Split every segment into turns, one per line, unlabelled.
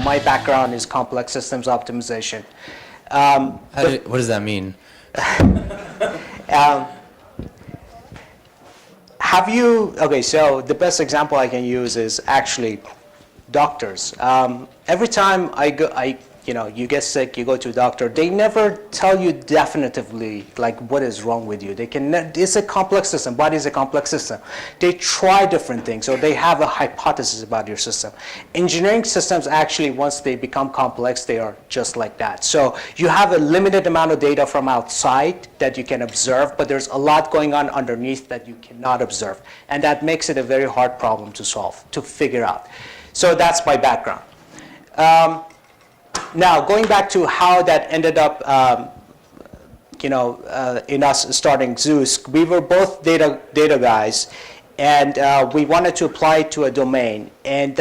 my background is complex systems optimization.
What does that mean?
So the best example I can use is actually doctors. Every time you get sick, you go to a doctor, they never tell you definitively like what is wrong with you. It's a complex system, body is a complex system. They try different things, or they have a hypothesis about your system. Engineering systems actually, once they become complex, they are just like that. So you have a limited amount of data from outside that you can observe, but there's a lot going on underneath that you cannot observe. And that makes it a very hard problem to solve, to figure out. So that's my background. Now, going back to how that ended up, in us starting Zoosk, we were both data guys, and we wanted to apply it to a domain. And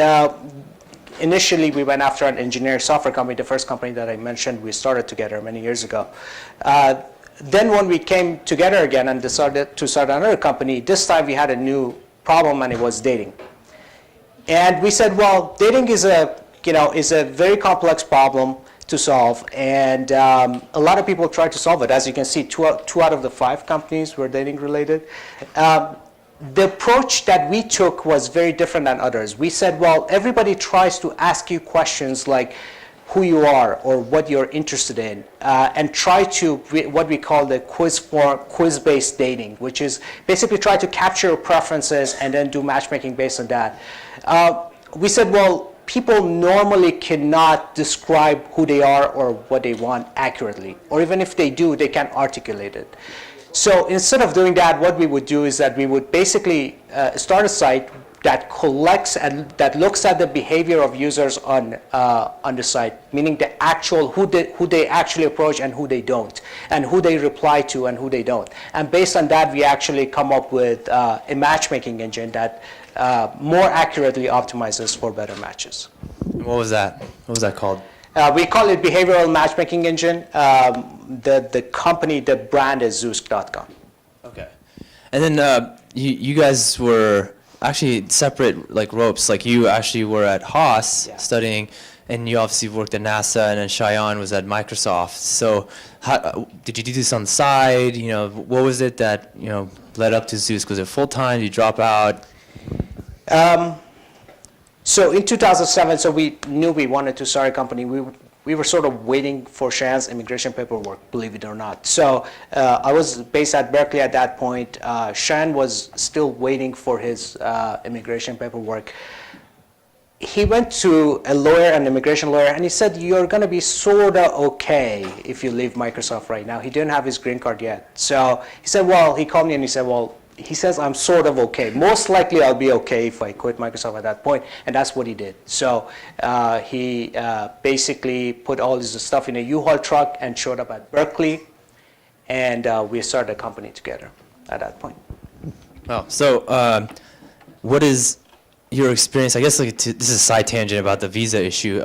initially, we went after an engineering software company, the first company that I mentioned we started together many years ago. Then when we came together again and decided to start another company, this time we had a new problem, and it was dating. And we said, well, dating is a very complex problem to solve, and a lot of people try to solve it. As you can see, two out of the 5 companies were dating related. The approach that we took was very different than others. We said, well, everybody tries to ask you questions like who you are or what you're interested in, and try to, what we call the quiz-based dating, which is basically try to capture your preferences and then do matchmaking based on that. We said, well, people normally cannot describe who they are or what they want accurately, or even if they do, they can't articulate it. So instead of doing that, what we would do is that we would basically start a site that collects and that looks at the behavior of users on the site, meaning the actual who they actually approach and who they don't, and who they reply to and who they don't. And based on that, we actually come up with a matchmaking engine that more accurately optimizes for better matches.
What was that? What was that called?
We call it behavioral matchmaking engine. The company, the brand is Zoosk.com.
Okay. And then you guys were actually separate like ropes. Like you actually were at Haas studying, and you obviously worked at NASA, and then Cheyenne was at Microsoft. So how, did you do this on the side? What was it that led up to Zoosk? Was it full time? Did you drop out?
So in 2007, so we knew we wanted to start a company. We were sort of waiting for Cheyenne's immigration paperwork, believe it or not. So I was based at Berkeley at that point. Cheyenne was still waiting for his immigration paperwork. He went to a lawyer, an immigration lawyer, and he said, you're going to be sort of okay if you leave Microsoft right now. He didn't have his green card yet. So he said, well, he called me and he said, well, he says, I'm sort of okay. Most likely I'll be okay if I quit Microsoft at that point. And that's what he did. So he basically put all his stuff in a U-Haul truck and showed up at Berkeley. And we started a company together at that point.
Wow. So what is your experience? I guess this is a side tangent about the visa issue.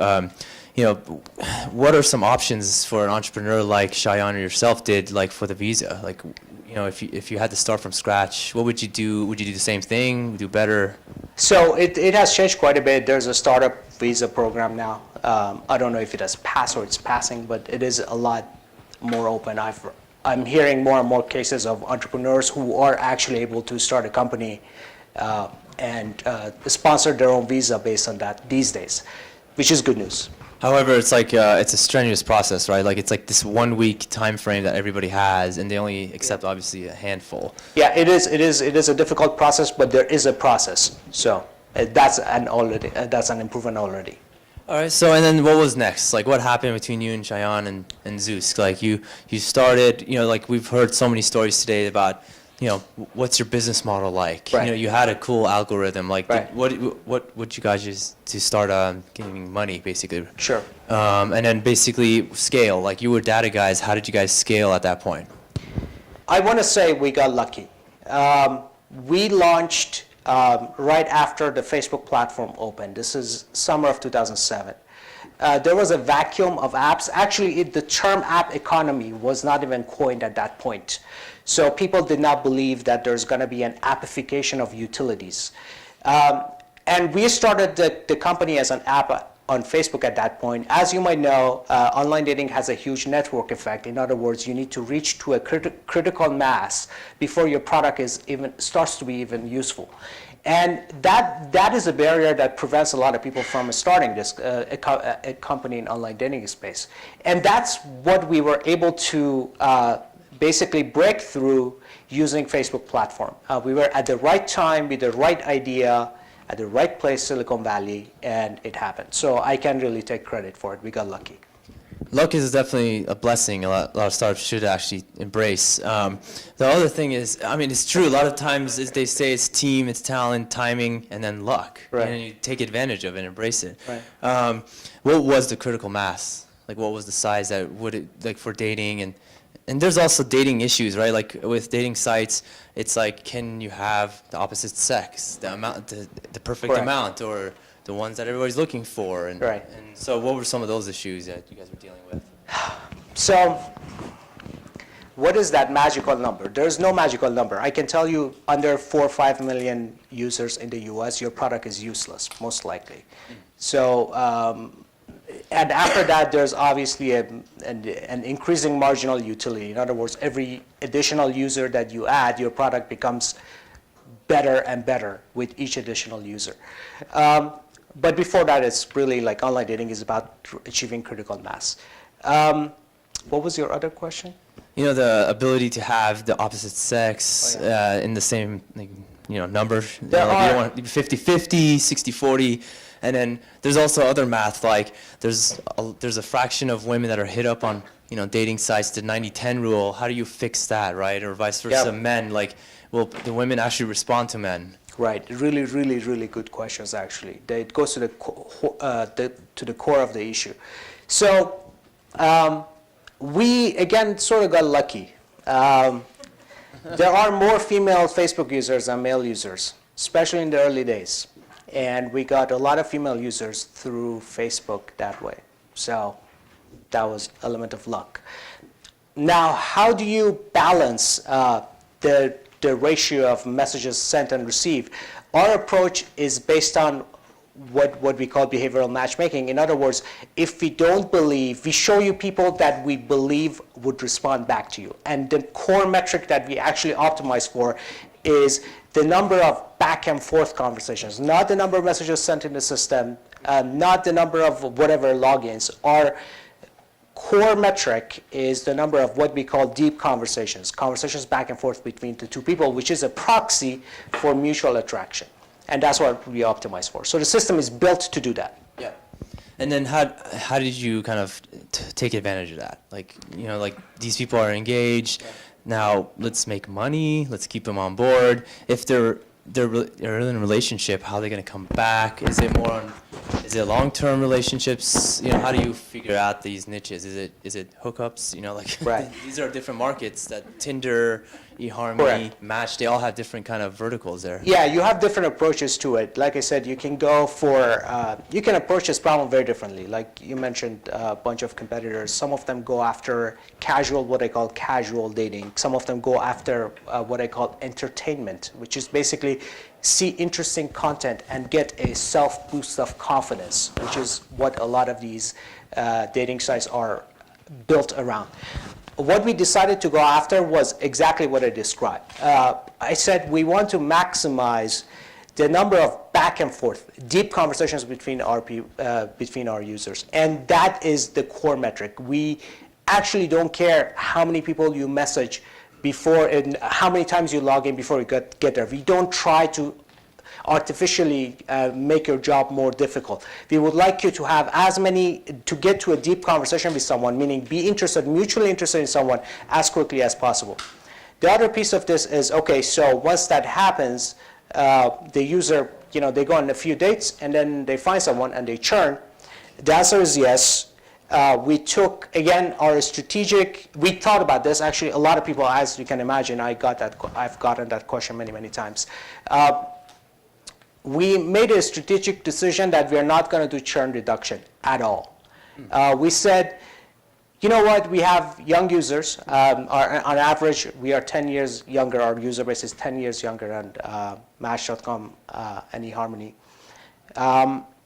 What are some options for an entrepreneur like Cheyenne or yourself did, like for the visa? Like, if you had to start from scratch, what would you do? Would you do the same thing? Do better?
So it has changed quite a bit. There's a startup visa program now. I don't know if it has passed or it's passing, but it is a lot more open. I'm hearing more and more cases of entrepreneurs who are actually able to start a company and sponsor their own visa based on that these days, which is good news.
However, it's like it's a strenuous process, right? Like it's like this 1 week time frame that everybody has, and they only accept obviously a handful.
Yeah, it is a difficult process, but there is a process. So that's an improvement already.
All right. So and then what was next? Like what happened between you and Cheyenne and Zoosk? Like you started. Like we've heard so many stories today about. What's your business model like?
Right.
You had a cool algorithm. Like,
right.
what would you guys use to start giving money, basically?
Sure.
And then basically scale. Like you were data guys. How did you guys scale at that point?
I want to say we got lucky. We launched right after the Facebook platform opened. This is summer of 2007. There was a vacuum of apps. Actually, the term app economy was not even coined at that point. So people did not believe that there's going to be an appification of utilities. And we started the company as an app on Facebook at that point. As you might know, online dating has a huge network effect. In other words, you need to reach to a critical mass before your product starts to be even useful. And that is a barrier that prevents a lot of people from starting a company in online dating space. And that's what we were able to basically break through using Facebook platform. We were at the right time with the right idea, at the right place, Silicon Valley, and it happened. So I can't really take credit for it. We got lucky.
Luck is definitely a blessing a lot of startups should actually embrace. The other thing is, I mean, it's true. A lot of times they say it's team, it's talent, timing, and then luck.
Right.
And you take advantage of it and embrace it.
Right.
What was the critical mass? Like, what was the size that would it, like, for dating? And there's also dating issues, right? Like with dating sites, it's like, can you have the opposite sex, the amount, the perfect
Correct.
amount, or the ones that everybody's looking for? And,
Right.
and so what were some of those issues that you guys were dealing with?
So what is that magical number? There's no magical number. I can tell you under 4 or 5 million users in the US, your product is useless, most likely. So, and after that, there's obviously an increasing marginal utility. In other words, every additional user that you add, your product becomes better and better with each additional user. But before that, it's really like online dating is about achieving critical mass. What was your other question?
You know, the ability to have the opposite sex in the same, like, you know, number.
There
you know, like, you
are-
don't want 50-50, 60-40. And then there's also other math, like there's a fraction of women that are hit up on, you know, dating sites, the 90-10 rule. How do you fix that, right? Or vice versa,
Yeah.
men, like, will the women actually respond to men?
Right, really, really, really good questions, actually. It goes to the core of the issue. So we, again, sort of got lucky. There are more female Facebook users than male users, especially in the early days. And we got a lot of female users through Facebook that way. So that was an element of luck. Now, how do you balance the ratio of messages sent and received? Our approach is based on what we call behavioral matchmaking. In other words, if we don't believe, we show you people that we believe would respond back to you. And the core metric that we actually optimize for is the number of back and forth conversations, not the number of messages sent in the system, not the number of whatever logins. Our core metric is the number of what we call deep conversations back and forth between the two people, which is a proxy for mutual attraction. And that's what we optimize for. So the system is built to do that.
Yeah. And then how did you kind of take advantage of that? Like, you know, like these people are engaged. Now let's make money. Let's keep them on board. If they're in a relationship, how are they going to come back? Is it long-term relationships? You know, how do you figure out these niches? Is it hookups? You know, like
Right.
these are different markets that Tinder, eHarmony,
Correct.
Match, they all have different kind of verticals there.
Yeah, you have different approaches to it. Like I said, you can go for, you can approach this problem very differently. Like you mentioned a bunch of competitors. Some of them go after casual, what I call casual dating. Some of them go after what I call entertainment, which is basically see interesting content and get a self-boost of confidence, which is what a lot of these dating sites are built around. What we decided to go after was exactly what I described. I said we want to maximize the number of back and forth, deep conversations between our users, and that is the core metric. We actually don't care how many people you message before and how many times you log in before you get there. We don't try to artificially make your job more difficult. We would like you to have to get to a deep conversation with someone, meaning be mutually interested in someone as quickly as possible. The other piece of this is, okay, so once that happens, the user, you know, they go on a few dates and then they find someone and they churn. The answer is yes. We took, again, we thought about this. Actually, a lot of people, as you can imagine, I've gotten that question many, many times. We made a strategic decision that we are not going to do churn reduction at all. We said, you know what, we have young users. On average, we are 10 years younger. Our user base is 10 years younger than Match.com and eHarmony.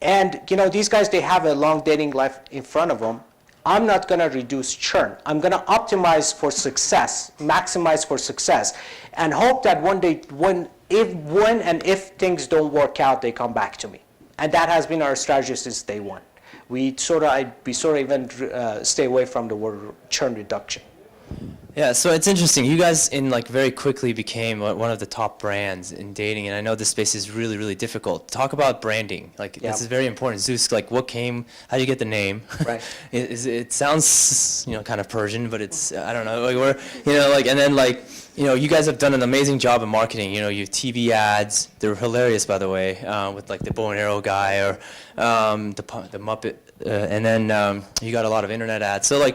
And these guys, they have a long dating life in front of them. I'm not going to reduce churn. I'm going to optimize for success, maximize for success, and hope that when and if things don't work out, they come back to me. And that has been our strategy since day one. We sort of even stay away from the word churn reduction.
Yeah, so it's interesting. You guys very quickly became one of the top brands in dating, and I know this space is really, really difficult. Talk about branding. This is very important. Zoosk, how do you get the name?
Right.
It sounds, kind of Persian, but it's, I don't know, and then you guys have done an amazing job of marketing. You have TV ads. They're hilarious, by the way, with the bow and arrow guy or the Muppet, and then you got a lot of internet ads. So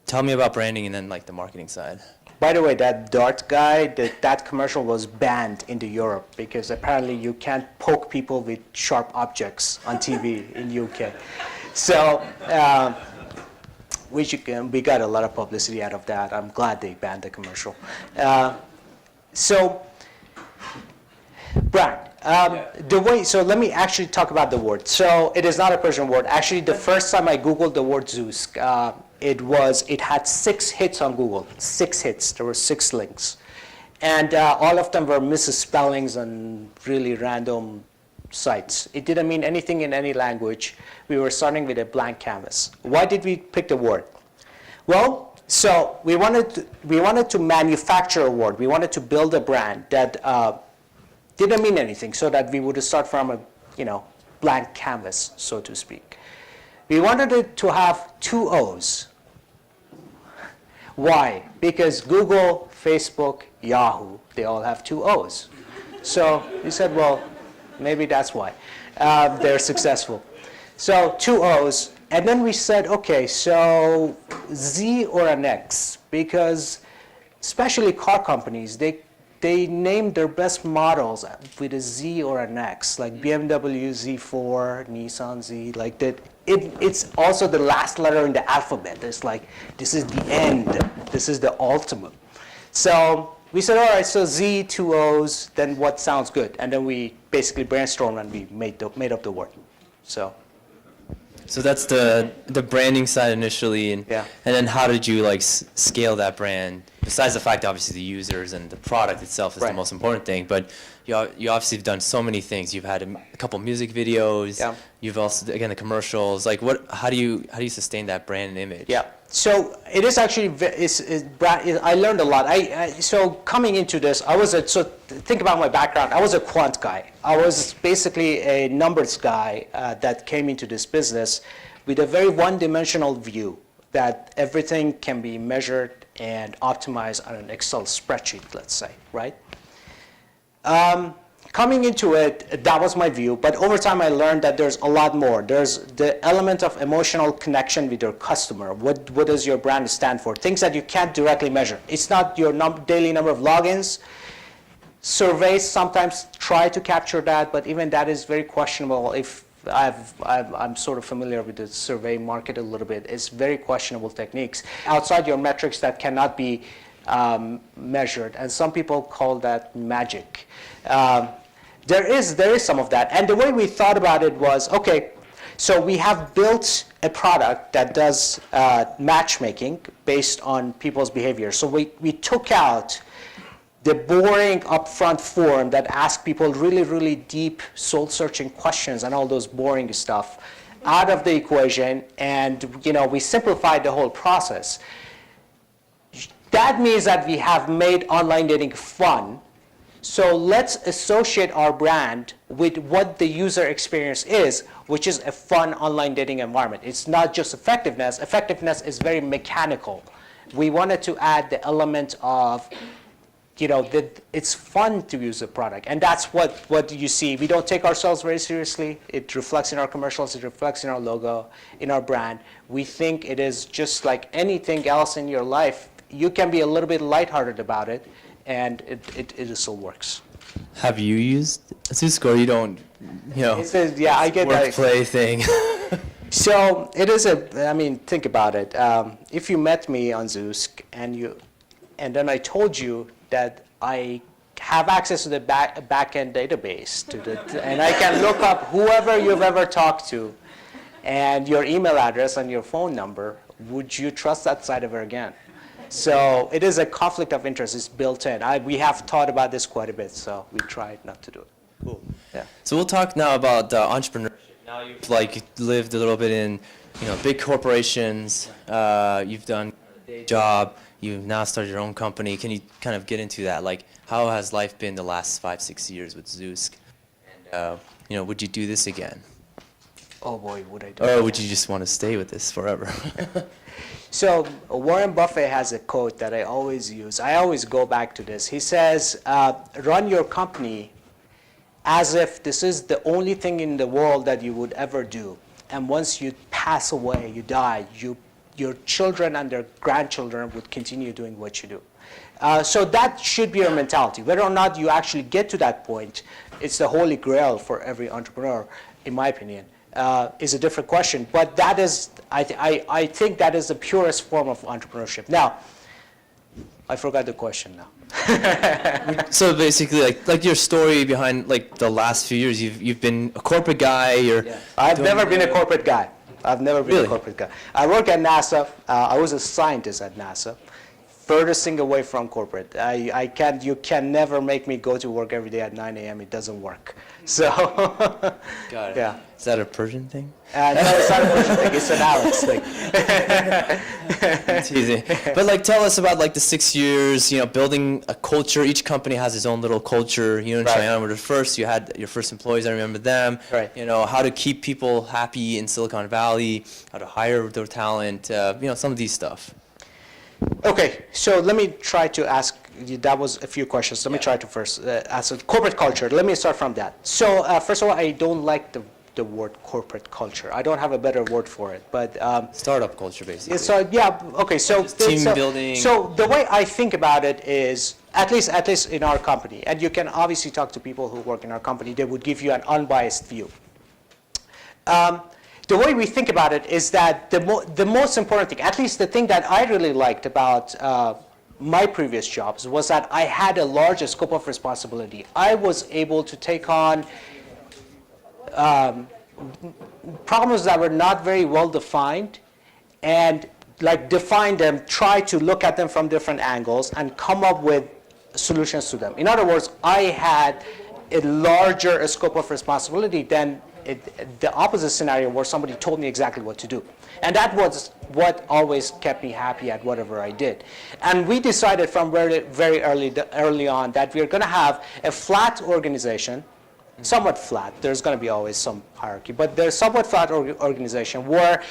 tell me about branding and then the marketing side.
By the way, that dart guy, that commercial was banned in Europe because apparently you can't poke people with sharp objects on TV in UK. So we got a lot of publicity out of that. I'm glad they banned the commercial. So brand. So let me actually talk about the word. So it is not a Persian word. Actually, the first time I Googled the word Zoosk, it had 6 hits on Google. 6 hits. There were 6 links. And all of them were misspellings on really random sites. It didn't mean anything in any language. We were starting with a blank canvas. Why did we pick the word? Well, so we wanted to manufacture a word. We wanted to build a brand that didn't mean anything, so that we would start from a blank canvas, so to speak. We wanted it to have 2 O's. Why? Because Google, Facebook, Yahoo, they all have 2 O's. So we said, well, maybe that's why they're successful. So 2 O's, and then we said, okay, so Z or an X, because especially car companies, they named their best models with a Z or an X, like BMW Z4, Nissan Z, like that. It's also the last letter in the alphabet. It's this is the end. This is the ultimate. So we said, all right, so Z, 2 O's, then what sounds good? And then we basically brainstormed and we made up the word. So
that's the branding side initially, and
Yeah.
and then how did you scale that brand? Besides the fact, obviously, the users and the product itself is the
Right.
most important thing, but you obviously have done so many things. You've had a couple music videos.
Yeah.
You've also, again, the commercials. How do you sustain that brand and image?
Yeah. So it is actually, I learned a lot. So coming into this, so think about my background. I was a quant guy. I was basically a numbers guy that came into this business with a very one-dimensional view that everything can be measured and optimized on an Excel spreadsheet, let's say, right? Coming into it, that was my view, but over time I learned that there's a lot more. There's the element of emotional connection with your customer. What does your brand stand for? Things that you can't directly measure. It's not your daily number of logins. Surveys sometimes try to capture that, but even that is very questionable. If I'm sort of familiar with the survey market a little bit, it's very questionable techniques outside your metrics that cannot be measured, and some people call that magic. There is some of that, and the way we thought about it was, okay, so we have built a product that does matchmaking based on people's behavior. So we took out the boring upfront form that asks people really, really deep soul-searching questions and all those boring stuff out of the equation, and we simplified the whole process. That means that we have made online dating fun. So let's associate our brand with what the user experience is, which is a fun online dating environment. It's not just effectiveness. Effectiveness is very mechanical. We wanted to add the element of, that it's fun to use the product. And that's what you see. We don't take ourselves very seriously. It reflects in our commercials. It reflects in our logo, in our brand. We think it is just like anything else in your life. You can be a little bit lighthearted about it, and it still works.
Have you used Zoosk, or you don't,
I get that.
Wordplay thing?
So it is think about it. If you met me on Zoosk and then I told you that I have access to the back-end database, and I can look up whoever you've ever talked to, and your email address and your phone number. Would you trust that site ever again? So it is a conflict of interest. It's built in. We have thought about this quite a bit, so we tried not to do it.
Cool.
Yeah.
So we'll talk now about entrepreneurship. Now you've lived a little bit in big corporations. You've done a day job. You've now started your own company. Can you kind of get into that? Like, how has life been the last 5-6 years with Zoosk? And would you do this again?
Oh boy, would I do
Or
it
would
again.
you just want to stay with this forever?
So Warren Buffett has a quote that I always use. I always go back to this. He says, run your company as if this is the only thing in the world that you would ever do. And once you pass away, you die, your children and their grandchildren would continue doing what you do. So that should be your mentality. Whether or not you actually get to that point, it's the holy grail for every entrepreneur, in my opinion. Is a different question, but that is, I think that is the purest form of entrepreneurship. Now, I forgot the question now.
So basically, like your story behind the last few years, you've been a corporate guy.
I've never been a corporate guy. I've never been
Really?
a corporate guy. I work at NASA. I was a scientist at NASA. Furthest thing away from corporate. You can never make me go to work every day at 9 a.m. It doesn't work. So,
Got it.
yeah.
Is that a Persian thing?
No, it's not a Persian thing. It's an Alex thing.
It's easy. But tell us about the 6 years, building a culture. Each company has its own little culture. You and
Right.
Cheyenne were the first. You had your first employees. I remember them.
Right.
How to keep people happy in Silicon Valley, how to hire their talent, some of these stuff.
Okay, so let me try to ask you, that was a few questions. Let me try to first ask corporate culture. Let me start from that. So first of all, I don't like the word corporate culture. I don't have a better word for it, but
Startup culture, basically.
so yeah, okay. So
Team building.
So the way I think about it is, at least in our company, and you can obviously talk to people who work in our company. They would give you an unbiased view. The way we think about it is that the most important thing, at least the thing that I really liked about my previous jobs, was that I had a larger scope of responsibility. I was able to take on problems that were not very well defined, and define them, try to look at them from different angles, and come up with solutions to them. In other words, I had a larger scope of responsibility than the opposite scenario where somebody told me exactly what to do. And that was what always kept me happy at whatever I did. And we decided from very early on that we are going to have a flat organization, somewhat flat. There's going to be always some hierarchy, but there's somewhat flat organization where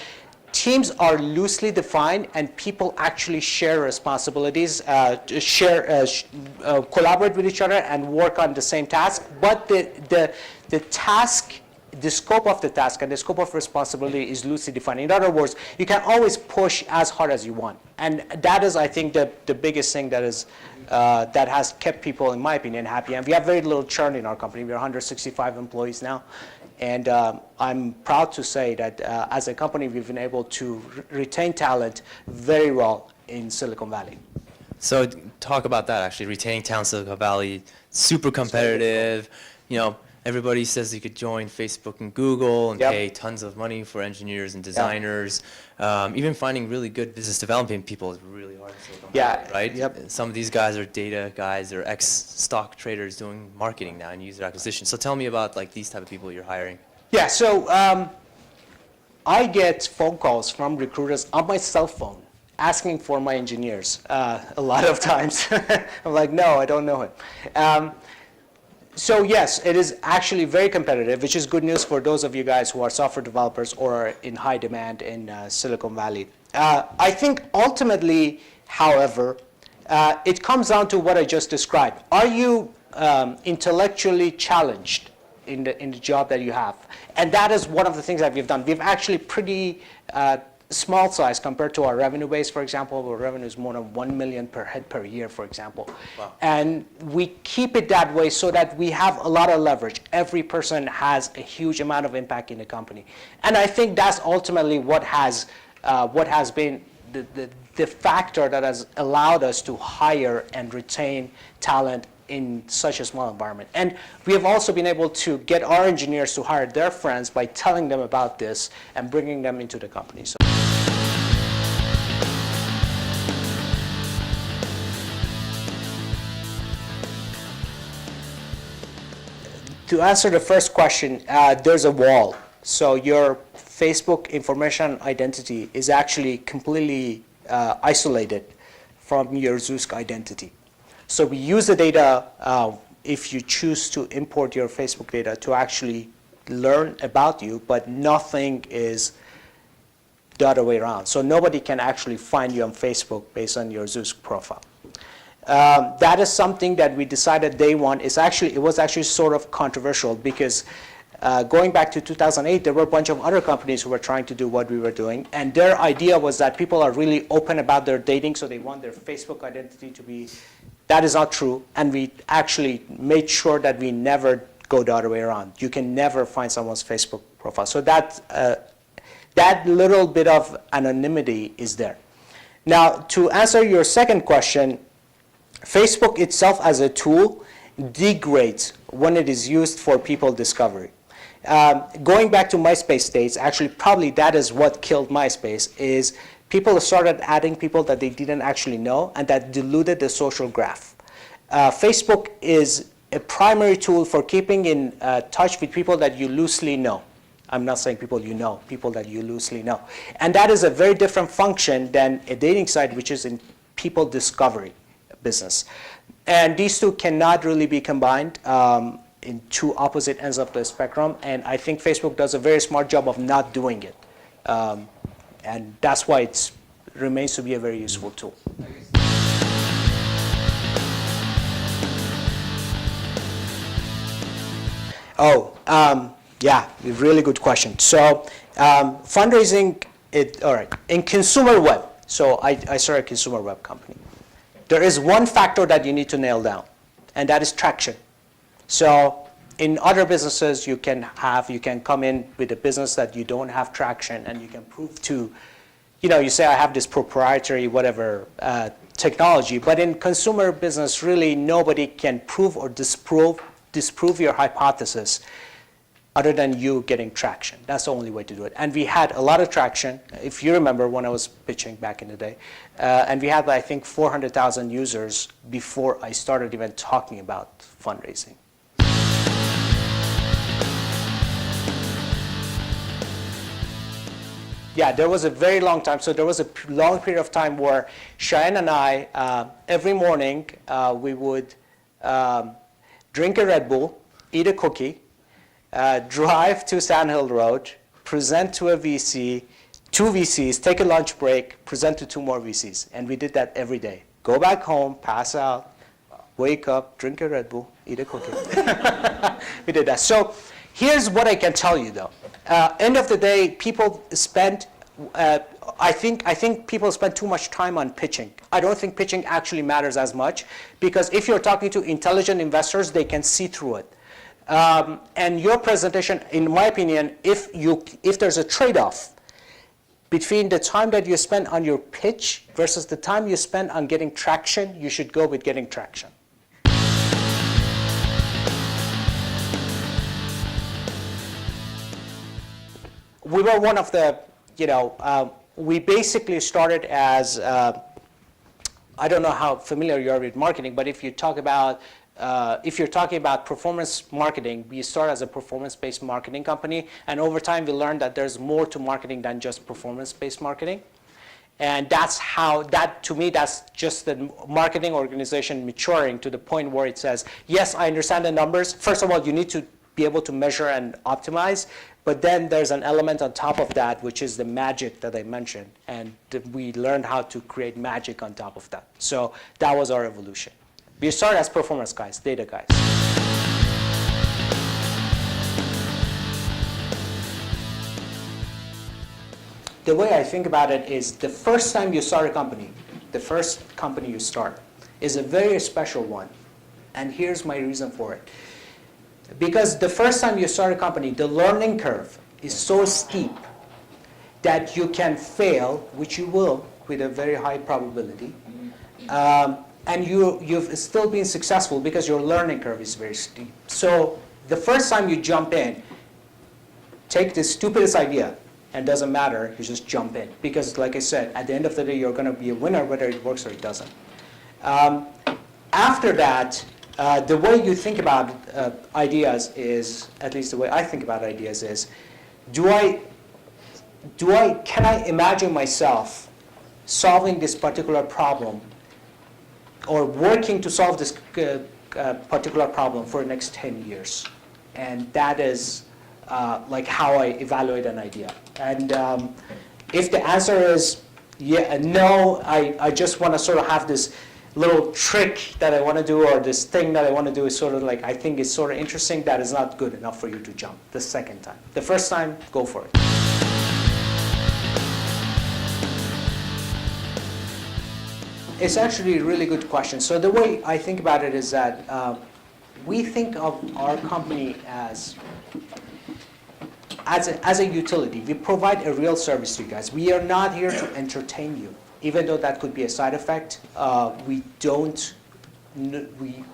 teams are loosely defined and people actually share responsibilities, collaborate with each other and work on the same task. But the task, the scope of the task and the scope of responsibility is loosely defined. In other words, you can always push as hard as you want. And that is, I think, the biggest thing that has kept people, in my opinion, happy. And we have very little churn in our company. We're 165 employees now. And I'm proud to say that as a company, we've been able to retain talent very well in Silicon Valley.
So talk about that, actually, retaining talent in Silicon Valley, super competitive. Everybody says you could join Facebook and Google and pay tons of money for engineers and designers. Even finding really good business development people is really hard in Silicon Valley, right?
Yep.
Some of these guys are data guys, they're ex-stock traders doing marketing now and user acquisition. So tell me about these type of people you're hiring.
Yeah, so I get phone calls from recruiters on my cell phone asking for my engineers a lot of times. I'm like, no, I don't know him. So yes, it is actually very competitive, which is good news for those of you guys who are software developers or are in high demand in Silicon Valley. I think ultimately, however, it comes down to what I just described. Are you intellectually challenged in the job that you have? And that is one of the things that we've done. We've actually pretty small size compared to our revenue base, for example. Our revenue is more than 1 million per head per year, for example.
Wow.
And we keep it that way so that we have a lot of leverage. Every person has a huge amount of impact in the company. And I think that's ultimately what has been the factor that has allowed us to hire and retain talent in such a small environment. And we have also been able to get our engineers to hire their friends by telling them about this and bringing them into the company. So to answer the first question, there's a wall. So your Facebook information identity is actually completely isolated from your Zoosk identity. So we use the data, if you choose to import your Facebook data, to actually learn about you, but nothing is the other way around. So nobody can actually find you on Facebook based on your Zoosk profile. That is something that we decided day one. It was actually sort of controversial because going back to 2008, there were a bunch of other companies who were trying to do what we were doing. And their idea was that people are really open about their dating, so they want their Facebook identity to be. That is not true. And we actually made sure that we never go the other way around. You can never find someone's Facebook profile. So that little bit of anonymity is there. Now, to answer your second question, Facebook itself as a tool degrades when it is used for people discovery. Going back to MySpace days, actually probably that is what killed MySpace, is people started adding people that they didn't actually know, and that diluted the social graph. Facebook is a primary tool for keeping in touch with people that you loosely know. I'm not saying people you know, people that you loosely know. And that is a very different function than a dating site, which is in people discovery business. And these two cannot really be combined in two opposite ends of the spectrum. And I think Facebook does a very smart job of not doing it. And that's why it remains to be a very useful tool. Yeah, really good question. So fundraising, all right, in consumer web, so I started a consumer web company. There is one factor that you need to nail down, and that is traction. So in other businesses, you can come in with a business that you don't have traction, and you can prove to, you say I have this proprietary whatever technology, but in consumer business, really nobody can prove or disprove your hypothesis other than you getting traction. That's the only way to do it. And we had a lot of traction, if you remember when I was pitching back in the day. And we had, I think, 400,000 users before I started even talking about fundraising. Yeah, there was a very long time. So there was a long period of time where Cheyenne and I, every morning, we would drink a Red Bull, eat a cookie, drive to Sand Hill Road, present to a VC, two VCs, take a lunch break, present to two more VCs. And we did that every day. Go back home, pass out, wake up, drink a Red Bull, eat a cookie. We did that. So here's what I can tell you, though. End of the day, people spend, I think people spend too much time on pitching. I don't think pitching actually matters as much, because if you're talking to intelligent investors, they can see through it. And your presentation, in my opinion, if there's a trade-off between the time that you spend on your pitch versus the time you spend on getting traction, you should go with getting traction. We were one of the, we basically started as, I don't know how familiar you are with marketing, but if you're talking about performance marketing, we start as a performance-based marketing company, and over time we learned that there's more to marketing than just performance-based marketing. And to me, that's just the marketing organization maturing to the point where it says, yes, I understand the numbers. First of all, you need to be able to measure and optimize, but then there's an element on top of that, which is the magic that I mentioned, and we learned how to create magic on top of that. So that was our evolution. We started as performance guys, data guys. The way I think about it is the first time you start a company, the first company you start, is a very special one. And here's my reason for it. Because the first time you start a company, the learning curve is so steep that you can fail, which you will with a very high probability. and you've still been successful because your learning curve is very steep. So the first time you jump in, take the stupidest idea, and it doesn't matter, you just jump in. Because like I said, at the end of the day, you're going to be a winner whether it works or it doesn't. After that, the way you think about ideas is, at least the way I think about ideas is, can I imagine myself solving this particular problem or working to solve this particular problem for the next 10 years? And that is like how I evaluate an idea. And if the answer is no, I just want to sort of have this little trick that I want to do, or this thing that I want to do is sort of like, I think it's sort of interesting, that is not good enough for you to jump the second time. The first time, go for it. It's actually a really good question. So the way I think about it is that we think of our company as a utility. We provide a real service to you guys. We are not here to entertain you, even though that could be a side effect. We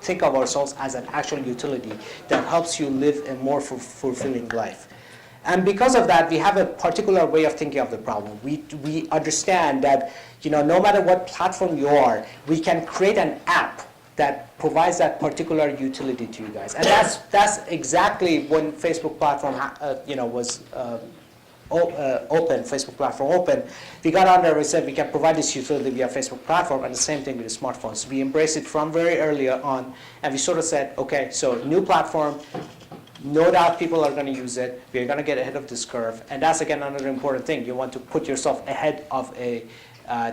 think of ourselves as an actual utility that helps you live a more fulfilling life. And because of that, we have a particular way of thinking of the problem. We understand that, no matter what platform you are, we can create an app that provides that particular utility to you guys. And that's exactly when Facebook platform was open, Facebook platform open. We got on there and we said we can provide this utility via Facebook platform, and the same thing with the smartphones. We embraced it from very early on, and we sort of said, okay, so new platform, no doubt people are going to use it. We're going to get ahead of this curve. And that's, again, another important thing. You want to put yourself ahead of a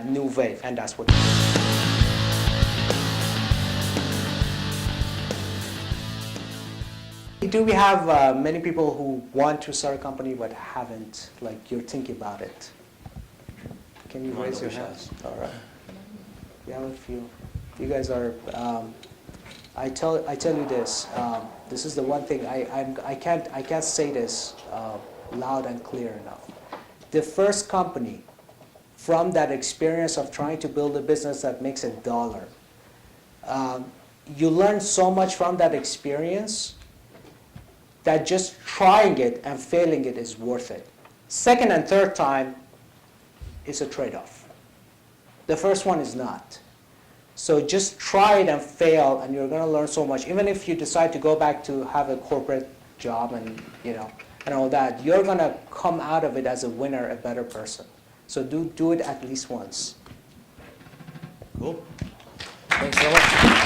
new wave, and that's what. Do we have many people who want to start a company but haven't, like you're thinking about it? Can you raise your hands? All right. We have a few. You guys are, I tell you this, this is the one thing, I can't say this loud and clear enough. The first company, from that experience of trying to build a business that makes $1, you learn so much from that experience that just trying it and failing it is worth it. Second and third time is a trade-off. The first one is not. So just try it and fail, and you're going to learn so much. Even if you decide to go back to have a corporate job and and all that, you're going to come out of it as a winner, a better person. So do it at least once.
Cool. Thanks so much.